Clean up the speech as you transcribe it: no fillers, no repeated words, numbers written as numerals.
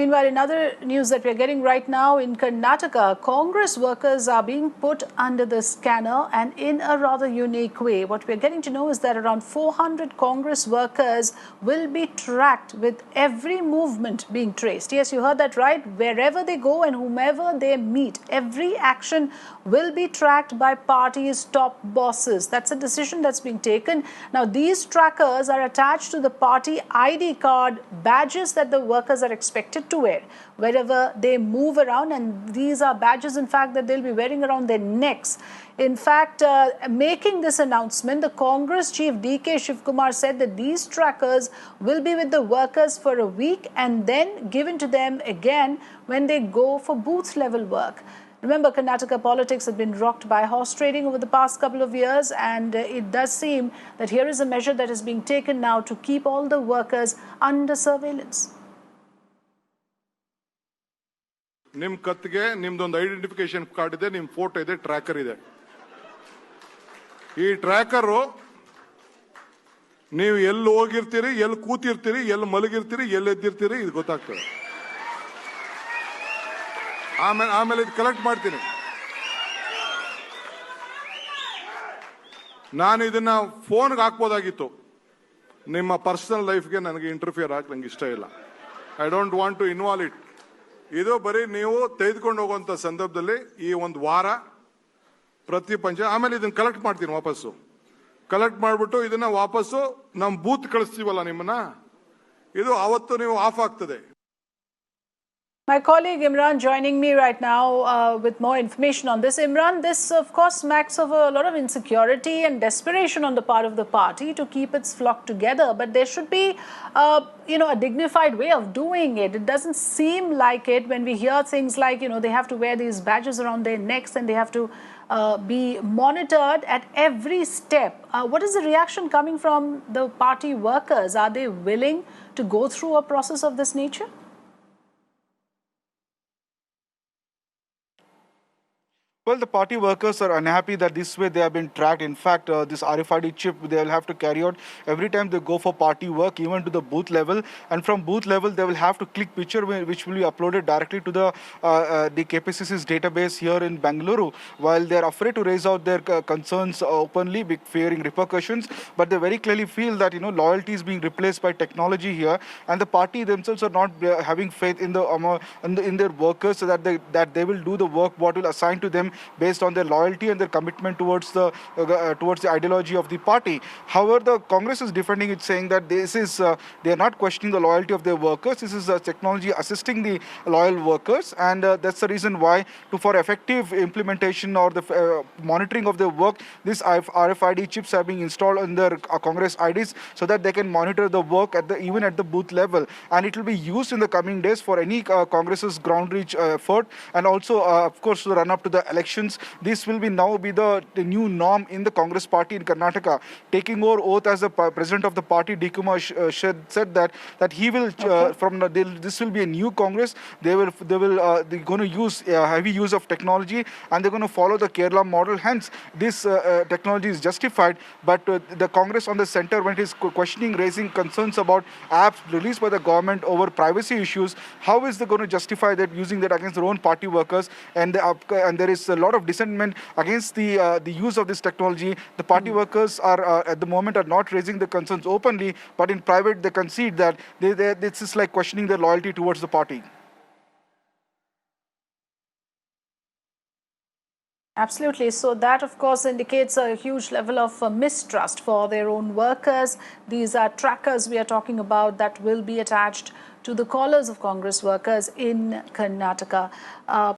Meanwhile, in other news that we're getting right now, in Karnataka, Congress workers are being put under the scanner and in a rather unique way. What we're getting to know is that around 400 Congress workers will be tracked with every movement being traced. Yes, you heard that right. Wherever they go and whomever they meet, every action will be tracked by party's top bosses. That's a decision that's being taken. Now, these trackers are attached to the party ID card badges that the workers are expected to wear wherever they move around, and these are badges in fact that they'll be wearing around their necks. In fact, making this announcement, the Congress chief D.K. Shivkumar said that these trackers will be with the workers for a week and then given to them again when they go for booth level work. Remember, Karnataka politics have been rocked by horse trading over the past couple of years, and it does seem that here is a measure that is being taken now to keep all the workers under surveillance. ನಿಮ್ಮ ಕತ್ತಿಗೆ ನಿಮ್ದೊಂದು identification card ಇದೆ, ನಿಮ್ಮ photo ಇದೆ, tracker ಇದೆ. ಈ ಟ್ರ್ಯಾಕರು ನೀವು ಎಲ್ಲಿ ಹೋಗಿರ್ತೀರಿ, ಎಲ್ಲಿ ಕೂತಿರ್ತೀರಿ, ಎಲ್ಲಿ ಮಲಗಿರ್ತೀರಿ, ಎಲ್ಲಿ ಎದ್ದಿರ್ತೀರಿ ಇದು ಗೊತ್ತಾಗ್ತದೆ. ಆಮೇಲೆ ಇದು ಕಲೆಕ್ಟ್ ಮಾಡ್ತೀನಿ. ನಾನು ಇದನ್ನ ಫೋನ್ಗೆ ಹಾಕ್ಬೋದಾಗಿತ್ತು. ನಿಮ್ಮ ಪರ್ಸನಲ್ ಲೈಫ್ಗೆ ನನಗೆ ಇಂಟರ್ಫಿಯರ್ ಆಗಕ್ಕೆ ನಂಗೆ ಇಷ್ಟ ಇಲ್ಲ. I don't want to involve it. ಇದು ಬರೀ ನೀವು ತೆಗೆದುಕೊಂಡು ಹೋಗುವಂತ ಸಂದರ್ಭದಲ್ಲಿ ಈ ಒಂದು ವಾರ ಪ್ರತಿ ಆಮೇಲೆ ಇದನ್ನ ಕಲೆಕ್ಟ್ ಮಾಡ್ತೀನಿ ವಾಪಸ್ಸು. ಕಲೆಕ್ಟ್ ಮಾಡಿಬಿಟ್ಟು ಇದನ್ನ ವಾಪಸ್ಸು ನಮ್ಮ ಬೂತ್ ಕಳಿಸ್ತೀವಲ್ಲ ನಿಮ್ಮನ್ನ, ಇದು ಅವತ್ತು ನೀವು ಆಫ್ ಆಗ್ತದೆ. My colleague Imran joining me right now with more information on this. Imran, this of course smacks of a lot of insecurity and desperation on the part of the party to keep its flock together. But there should be, a dignified way of doing it. It doesn't seem like it when we hear things like, they have to wear these badges around their necks and they have to be monitored at every step. What is the reaction coming from the party workers? Are they willing to go through a process of this nature? Well, the party workers are unhappy that this way they have been tracked. In fact, this RFID chip they will have to carry out every time they go for party work, even to the booth level. And from booth level, they will have to click picture which will be uploaded directly to the KPCC's database here in Bengaluru. While they are afraid to raise out their concerns openly, fearing repercussions, but they very clearly feel that loyalty is being replaced by technology here, and the party themselves are not having faith in in their workers, so that they will do the work what will assign to them based on their loyalty and their commitment towards the ideology of the party. However, the Congress is defending it, saying that this is they are not questioning the loyalty of their workers. This is technology assisting the loyal workers, and that's the reason why, for effective implementation or the monitoring of their work, these RFID chips are being installed in their Congress IDs, so that they can monitor the work even at the booth level, and it will be used in the coming days for any Congress's ground reach effort, and also of course to run up to the elections. This will now be the new norm in the Congress party in Karnataka. Taking over oath as the president of the party, D. Kumar said that he will this will be a new Congress. They're going to use heavy use of technology, and they're going to follow the Kerala model. Hence, this technology is justified. But the Congress on the center, when it is questioning, raising concerns about apps released by the government over privacy issues, how is they going to justify that using that against their own party workers? And there is a lot of dissentiment against the use of this technology. The party workers are at the moment are not raising the concerns openly, but in private they concede that this is like questioning their loyalty towards the party. Absolutely. So that, of course, indicates a huge level of mistrust for their own workers. These are trackers we are talking about that will be attached to the collars of Congress workers in Karnataka.